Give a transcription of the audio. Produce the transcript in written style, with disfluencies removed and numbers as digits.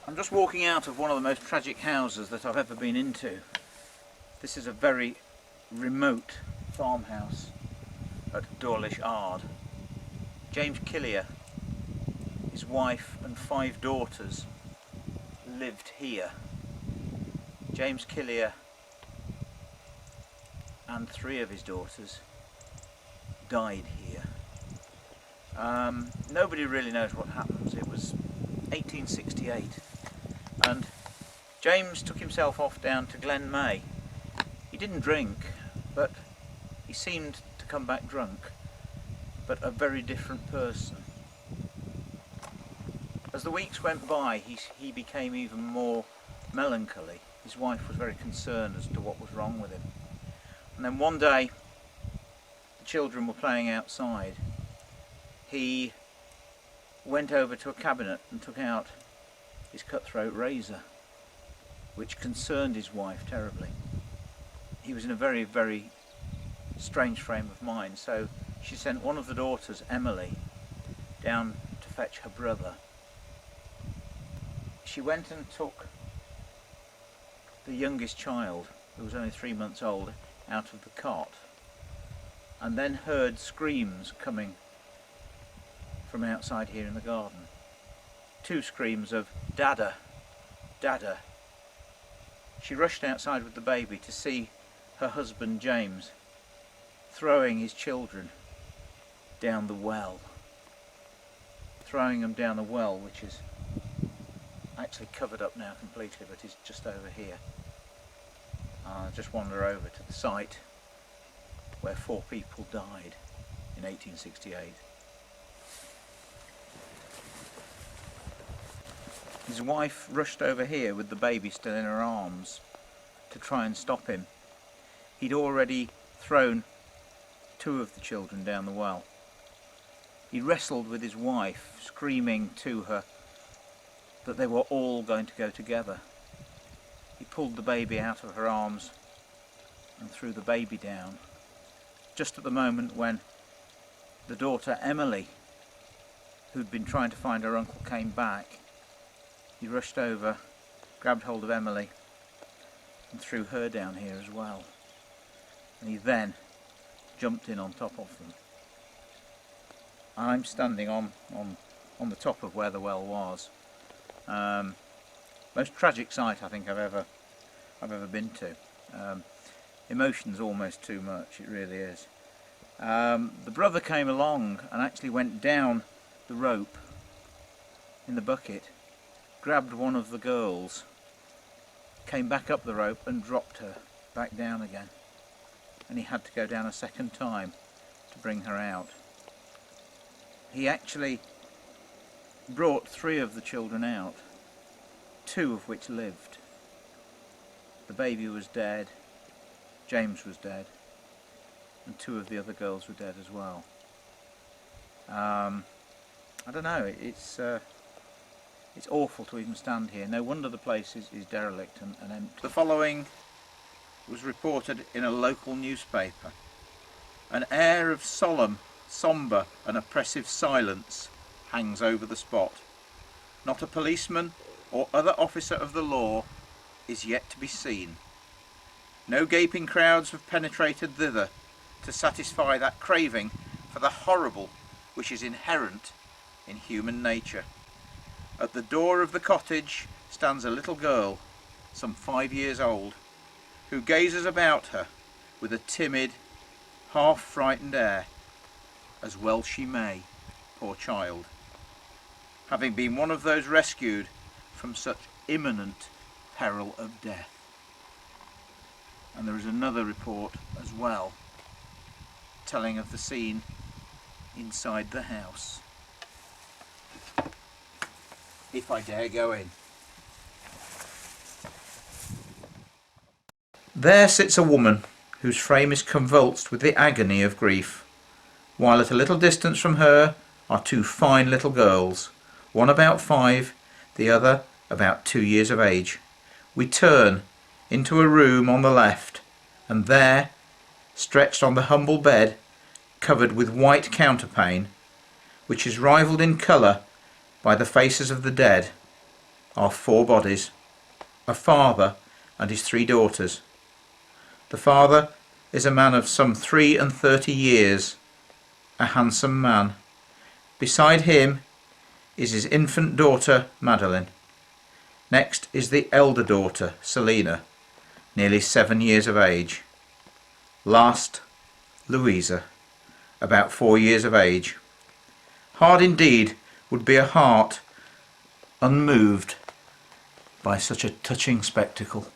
I'm just walking out of one of the most tragic houses that I've ever been into. This is a very remote farmhouse at Dawlish Ard. James Killier, his wife and 5 daughters lived here. James Killier and 3 of his daughters died here. Nobody really knows what happens. It was 1868 and James took himself off down to Glen May. He didn't drink, but he seemed to come back drunk, but a very different person. As the weeks went by, he became even more melancholy. His wife was very concerned as to what was wrong with him. And then one day, the children were playing outside. He went over to a cabinet and took out his cutthroat razor, which concerned his wife terribly. He was in a very, very strange frame of mind, so she sent one of the daughters, Emily, down to fetch her brother. She went and took the youngest child, who was only 3 months old, out of the cot, and then heard screams coming from outside here in the garden. 2 screams of "Dada, Dada." She rushed outside with the baby to see her husband James throwing his children down the well. Throwing them down the well, which is actually covered up now completely, but is just over here. I'll just wander over to the site where 4 people died in 1868. His wife rushed over here with the baby still in her arms to try and stop him. He'd already thrown 2 of the children down the well. He wrestled with his wife, screaming to her that they were all going to go together. He pulled the baby out of her arms and threw the baby down, just at the moment when the daughter Emily, who'd been trying to find her uncle, came back. He rushed over, grabbed hold of Emily and threw her down here as well. And he then jumped in on top of them. I'm standing on the top of where the well was. Most tragic sight I think I've ever been to. Emotion's almost too much, it really is. The brother came along and actually went down the rope in the bucket, grabbed one of the girls, came back up the rope and dropped her back down again. And he had to go down a second time to bring her out. He actually brought 3 of the children out, 2 of which lived. The baby was dead, James was dead, and 2 of the other girls were dead as well. I don't know, it's awful to even stand here. No wonder the place is derelict and empty. The following was reported in a local newspaper. An air of solemn, sombre and oppressive silence hangs over the spot. Not a policeman or other officer of the law is yet to be seen. No gaping crowds have penetrated thither to satisfy that craving for the horrible which is inherent in human nature. At the door of the cottage stands a little girl, some 5 years old, who gazes about her with a timid, half-frightened air, as well she may, poor child, having been one of those rescued from such imminent peril of death. And there is another report as well, telling of the scene inside the house. If I dare go in. There sits a woman whose frame is convulsed with the agony of grief, while at a little distance from her are 2 fine little girls, one about 5, the other about 2 years of age. We turn into a room on the left, and there, stretched on the humble bed, covered with white counterpane, which is rivalled in colour by the faces of the dead, are 4 bodies, a father and his 3 daughters. The father is a man of some 33 years, a handsome man. Beside him is his infant daughter Madeline. Next is the elder daughter Selina, nearly 7 years of age. Last, Louisa, about 4 years of age. Hard indeed would be a heart unmoved by such a touching spectacle.